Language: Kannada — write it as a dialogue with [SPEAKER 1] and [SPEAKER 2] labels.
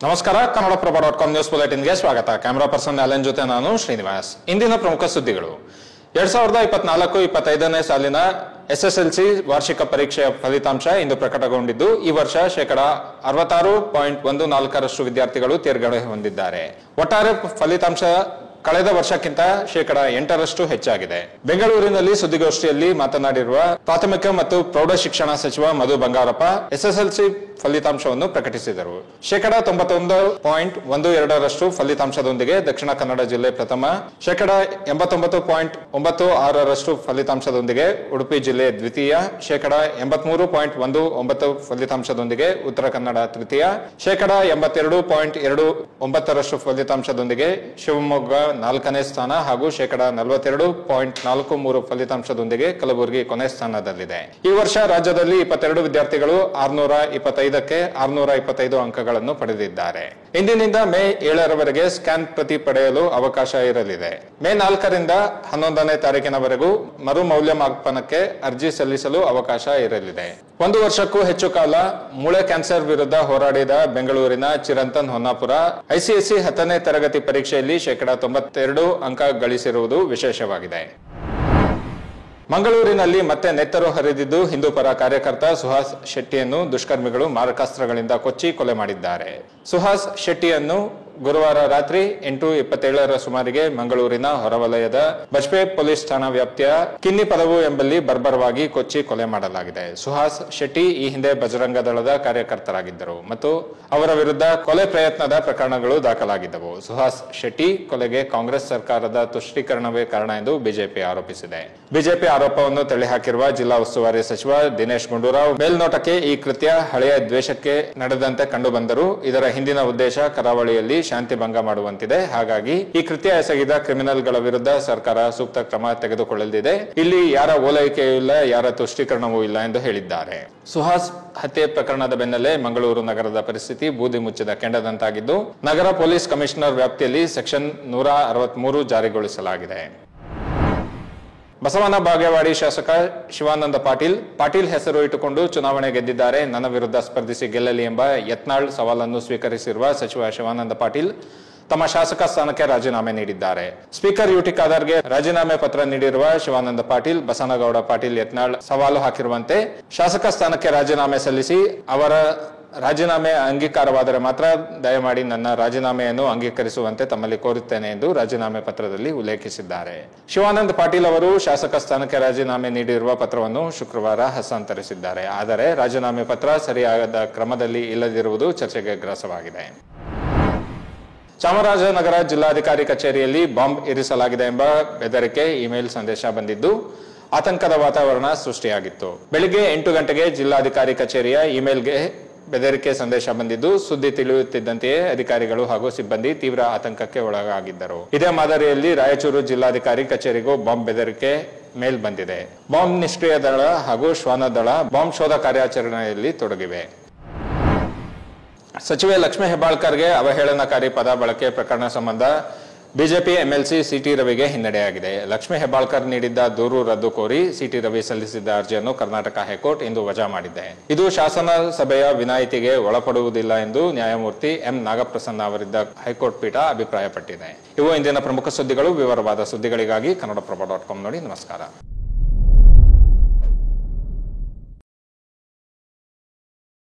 [SPEAKER 1] ನಮಸ್ಕಾರ, ಕನ್ನಡಪ್ರಭ.com ನ್ಯೂಸ್ ಬುಲೆಟಿನ್ಗೆ ಸ್ವಾಗತ. ಕ್ಯಾಮರಾ ಪರ್ಸನ್ ಅಲೆನ್ ಜೊತೆ ನಾನು ಶ್ರೀನಿವಾಸ್. ಇಂದಿನ ಪ್ರಮುಖ ಸುದ್ದಿಗಳು. 2024-25ನೇ ಸಾಲಿನ SSLC ವಾರ್ಷಿಕ ಪರೀಕ್ಷೆಯ ಫಲಿತಾಂಶ ಇಂದು ಪ್ರಕಟಗೊಂಡಿದ್ದು, ಈ ವರ್ಷ 66.14% ವಿದ್ಯಾರ್ಥಿಗಳು ತೇರ್ಗಡೆ ಹೊಂದಿದ್ದಾರೆ. ಒಟ್ಟಾರೆ ಫಲಿತಾಂಶ ಕಳೆದ ವರ್ಷಕ್ಕಿಂತ 8% ಹೆಚ್ಚಾಗಿದೆ. ಬೆಂಗಳೂರಿನಲ್ಲಿ ಸುದ್ದಿಗೋಷ್ಠಿಯಲ್ಲಿ ಮಾತನಾಡಿರುವ ಪ್ರಾಥಮಿಕ ಮತ್ತು ಪ್ರೌಢ ಶಿಕ್ಷಣ ಸಚಿವ ಮಧು ಬಂಗಾರಪ್ಪ SSLC ಫಲಿತಾಂಶವನ್ನು ಪ್ರಕಟಿಸಿದರು. 91.12% ಫಲಿತಾಂಶದೊಂದಿಗೆ ದಕ್ಷಿಣ ಕನ್ನಡ ಜಿಲ್ಲೆ ಪ್ರಥಮ, 89.96% ಫಲಿತಾಂಶದೊಂದಿಗೆ ಉಡುಪಿ ಜಿಲ್ಲೆ ದ್ವಿತೀಯ, 83.19% ಫಲಿತಾಂಶದೊಂದಿಗೆ ಉತ್ತರ ಕನ್ನಡ ತೃತೀಯ, 82.29% ಫಲಿತಾಂಶದೊಂದಿಗೆ ಶಿವಮೊಗ್ಗ ನಾಲ್ಕನೇ ಸ್ಥಾನ ಹಾಗೂ 42.43% ಫಲಿತಾಂಶದೊಂದಿಗೆ ಕಲಬುರಗಿ ಕೊನೆ ಸ್ಥಾನದಲ್ಲಿದೆ. ಈ ವರ್ಷ ರಾಜ್ಯದಲ್ಲಿ 22 ವಿದ್ಯಾರ್ಥಿಗಳು 625ಕ್ಕೆ 625 ಅಂಕಗಳನ್ನು ಪಡೆದಿದ್ದಾರೆ. ಇಂದಿನಿಂದ ಮೇ 7ರವರೆಗೆ ಸ್ಕ್ಯಾನ್ ಪ್ರತಿ ಪಡೆಯಲು ಅವಕಾಶ ಇರಲಿದೆ. ಮೇ 4ರಿಂದ 11ನೇ ತಾರೀಕಿನವರೆಗೂ ಮರು ಮೌಲ್ಯಮಾಪನಕ್ಕೆ ಅರ್ಜಿ ಸಲ್ಲಿಸಲು ಅವಕಾಶ ಇರಲಿದೆ. 1 ವರ್ಷಕ್ಕೂ ಹೆಚ್ಚು ಕಾಲ ಮೂಳೆ ಕ್ಯಾನ್ಸರ್ ವಿರುದ್ಧ ಹೋರಾಡಿದ ಬೆಂಗಳೂರಿನ ಚಿರಂತನ್ ಹೊನ್ನಾಪುರ ICSE 10ನೇ ತರಗತಿ ಪರೀಕ್ಷೆಯಲ್ಲಿ 92 ಅಂಕ ಗಳಿಸಿರುವುದು ವಿಶೇಷವಾಗಿದೆ. ಮಂಗಳೂರಿನಲ್ಲಿ ಮತ್ತೆ ನೆತ್ತರು ಹರಿದಿದ್ದು, ಹಿಂದೂಪರ ಕಾರ್ಯಕರ್ತ ಸುಹಾಸ್ ಶೆಟ್ಟಿಯನ್ನು ದುಷ್ಕರ್ಮಿಗಳು ಮಾರಕಾಸ್ತ್ರಗಳಿಂದ ಕೊಚ್ಚಿ ಕೊಲೆ ಮಾಡಿದ್ದಾರೆ. ಸುಹಾಸ್ ಶೆಟ್ಟಿಯನ್ನು ಗುರುವಾರ ರಾತ್ರಿ 8:27ರ ಸುಮಾರಿಗೆ ಮಂಗಳೂರಿನ ಹೊರವಲಯದ ಬಜ್ಪೆ ಪೊಲೀಸ್ ಠಾಣಾ ವ್ಯಾಪ್ತಿಯ ಕಿನ್ನಿ ಪದವು ಎಂಬಲ್ಲಿ ಬರ್ಬರವಾಗಿ ಕೊಚ್ಚಿ ಕೊಲೆ ಮಾಡಲಾಗಿದೆ. ಸುಹಾಸ್ ಶೆಟ್ಟಿ ಈ ಹಿಂದೆ ಬಜರಂಗ ದಳದ ಕಾರ್ಯಕರ್ತರಾಗಿದ್ದರು ಮತ್ತು ಅವರ ವಿರುದ್ಧ ಕೊಲೆ ಪ್ರಯತ್ನದ ಪ್ರಕರಣಗಳು ದಾಖಲಾಗಿದ್ದವು. ಸುಹಾಸ್ ಶೆಟ್ಟಿ ಕೊಲೆಗೆ ಕಾಂಗ್ರೆಸ್ ಸರ್ಕಾರದ ತುಷ್ಟೀಕರಣವೇ ಕಾರಣ ಎಂದು ಬಿಜೆಪಿ ಆರೋಪಿಸಿದೆ. ಬಿಜೆಪಿ ಆರೋಪವನ್ನು ತಳ್ಳಿಹಾಕಿರುವ ಜಿಲ್ಲಾ ಉಸ್ತುವಾರಿ ಸಚಿವ ದಿನೇಶ್ ಗುಂಡೂರಾವ್, ಮೇಲ್ನೋಟಕ್ಕೆ ಈ ಕೃತ್ಯ ಹಳೆಯ ದ್ವೇಷಕ್ಕೆ ನಡೆದಂತೆ ಕಂಡು ಬಂದರೂ ಇದರ ಹಿಂದಿನ ಉದ್ದೇಶ ಕರಾವಳಿಯಲ್ಲಿ ಶಾಂತಿ ಭಂಗ ಮಾಡುವಂತಿದೆ. ಹಾಗಾಗಿ ಈ ಕೃತ್ಯ ಎಸಗಿದ ಕ್ರಿಮಿನಲ್ಗಳ ವಿರುದ್ಧ ಸರ್ಕಾರ ಸೂಕ್ತ ಕ್ರಮ ತೆಗೆದುಕೊಳ್ಳಲಿದೆ. ಇಲ್ಲಿ ಯಾರ ಓಲೈಕೆಯೂ ಇಲ್ಲ, ಯಾರ ತುಷ್ಟೀಕರಣವೂ ಇಲ್ಲ ಎಂದು ಹೇಳಿದ್ದಾರೆ. ಸುಹಾಸ್ ಹತ್ಯೆ ಪ್ರಕರಣದ ಬೆನ್ನಲ್ಲೇ ಮಂಗಳೂರು ನಗರದ ಪರಿಸ್ಥಿತಿ ಬೂದಿ ಮುಚ್ಚಿದ ಕೆಂಡದಂತಾಗಿದ್ದು, ನಗರ ಪೊಲೀಸ್ ಕಮಿಷನರ್ ವ್ಯಾಪ್ತಿಯಲ್ಲಿ ಸೆಕ್ಷನ್ 163 ಜಾರಿಗೊಳಿಸಲಾಗಿದೆ. ಬಸವನ ಬಾಗೇವಾಡಿ ಶಾಸಕ ಶಿವಾನಂದ ಪಾಟೀಲ್ ಹೆಸರು ಇಟ್ಟುಕೊಂಡು ಚುನಾವಣೆ ಗೆದ್ದಿದ್ದಾರೆ, ನನ್ನ ವಿರುದ್ಧ ಸ್ಪರ್ಧಿಸಿ ಗೆಲ್ಲಲಿ ಎಂಬ ಯತ್ನಾಳ್ ಸವಾಲನ್ನು ಸ್ವೀಕರಿಸಿರುವ ಸಚಿವ ಶಿವಾನಂದ ಪಾಟೀಲ್ ತಮ್ಮ ಶಾಸಕ ಸ್ಥಾನಕ್ಕೆ ರಾಜೀನಾಮೆ ನೀಡಿದ್ದಾರೆ. ಸ್ಪೀಕರ್ UT ಖಾದರ್ಗೆ ರಾಜೀನಾಮೆ ಪತ್ರ ನೀಡಿರುವ ಶಿವಾನಂದ ಪಾಟೀಲ್, ಬಸನಗೌಡ ಪಾಟೀಲ್ ಯತ್ನಾಳ್ ಸವಾಲು ಹಾಕಿರುವಂತೆ ಶಾಸಕ ಸ್ಥಾನಕ್ಕೆ ರಾಜೀನಾಮೆ ಸಲ್ಲಿಸಿ ಅವರ ರಾಜೀನಾಮೆ ಅಂಗೀಕಾರವಾದರೆ ಮಾತ್ರ ದಯಮಾಡಿ ನನ್ನ ರಾಜೀನಾಮೆಯನ್ನು ಅಂಗೀಕರಿಸುವಂತೆ ತಮ್ಮಲ್ಲಿ ಕೋರುತ್ತೇನೆ ಎಂದು ರಾಜೀನಾಮೆ ಪತ್ರದಲ್ಲಿ ಉಲ್ಲೇಖಿಸಿದ್ದಾರೆ. ಶಿವಾನಂದ ಪಾಟೀಲ್ ಅವರು ಶಾಸಕ ಸ್ಥಾನಕ್ಕೆ ರಾಜೀನಾಮೆ ನೀಡಿರುವ ಪತ್ರವನ್ನು ಶುಕ್ರವಾರ ಹಸ್ತಾಂತರಿಸಿದ್ದಾರೆ. ಆದರೆ ರಾಜೀನಾಮೆ ಪತ್ರ ಸರಿಯಾದ ಕ್ರಮದಲ್ಲಿ ಇಲ್ಲದಿರುವುದು ಚರ್ಚೆಗೆ ಗ್ರಾಸವಾಗಿದೆ. ಚಾಮರಾಜನಗರ ಜಿಲ್ಲಾಧಿಕಾರಿ ಕಚೇರಿಯಲ್ಲಿ ಬಾಂಬ್ ಇರಿಸಲಾಗಿದೆ ಎಂಬ ಬೆದರಿಕೆ ಇಮೇಲ್ ಸಂದೇಶ ಬಂದಿದ್ದು, ಆತಂಕದ ವಾತಾವರಣ ಸೃಷ್ಟಿಯಾಗಿತ್ತು. ಬೆಳಿಗ್ಗೆ 8 ಗಂಟೆಗೆ ಜಿಲ್ಲಾಧಿಕಾರಿ ಕಚೇರಿಯ ಇಮೇಲ್ಗೆ ಬೆದರಿಕೆ ಸಂದೇಶ ಬಂದಿದ್ದು, ಸುದ್ದಿ ತಿಳಿಯುತ್ತಿದ್ದಂತೆಯೇ ಅಧಿಕಾರಿಗಳು ಹಾಗೂ ಸಿಬ್ಬಂದಿ ತೀವ್ರ ಆತಂಕಕ್ಕೆ ಒಳಗಾಗಿದ್ದರು. ಇದೇ ಮಾದರಿಯಲ್ಲಿ ರಾಯಚೂರು ಜಿಲ್ಲಾಧಿಕಾರಿ ಕಚೇರಿಗೂ ಬಾಂಬ್ ಬೆದರಿಕೆ ಮೇಲ್ ಬಂದಿದೆ. ಬಾಂಬ್ ನಿಷ್ಕ್ರಿಯ ದಳ ಹಾಗೂ ಶ್ವಾನ ದಳ ಬಾಂಬ್ ಶೋಧ ಕಾರ್ಯಾಚರಣೆಯಲ್ಲಿ ತೊಡಗಿವೆ. ಸಚಿವೆ ಲಕ್ಷ್ಮೀ ಹೆಬ್ಬಾಳ್ಕರ್ಗೆ ಅವಹೇಳನಕಾರಿ ಪದ ಬಳಕೆ ಪ್ರಕರಣ ಸಂಬಂಧ ಬಿಜೆಪಿ MLC CT ರವಿಗೆ ಹಿನ್ನಡೆಯಾಗಿದೆ. ಲಕ್ಷ್ಮೀ ಹೆಬ್ಬಾಳ್ಕರ್ ನೀಡಿದ್ದ ದೂರು ರದ್ದು ಕೋರಿ CT ರವಿ ಸಲ್ಲಿಸಿದ್ದ ಅರ್ಜಿಯನ್ನು ಕರ್ನಾಟಕ ಹೈಕೋರ್ಟ್ ಇಂದು ವಜಾ ಮಾಡಿದೆ. ಇದು ಶಾಸನ ಸಭೆಯ ವಿನಾಯಿತಿಗೆ ಒಳಪಡುವುದಿಲ್ಲ ಎಂದು ನ್ಯಾಯಮೂರ್ತಿ M ನಾಗಪ್ರಸನ್ನ ಅವರಿದ್ದ ಹೈಕೋರ್ಟ್ ಪೀಠ ಅಭಿಪ್ರಾಯಪಟ್ಟಿದೆ. ಇವು ಇಂದಿನ ಪ್ರಮುಖ ಸುದ್ದಿಗಳು. ವಿವರವಾದ ಸುದ್ದಿಗಳಿಗಾಗಿ ಕನ್ನಡಪ್ರಭ.com ನೋಡಿ. ನಮಸ್ಕಾರ.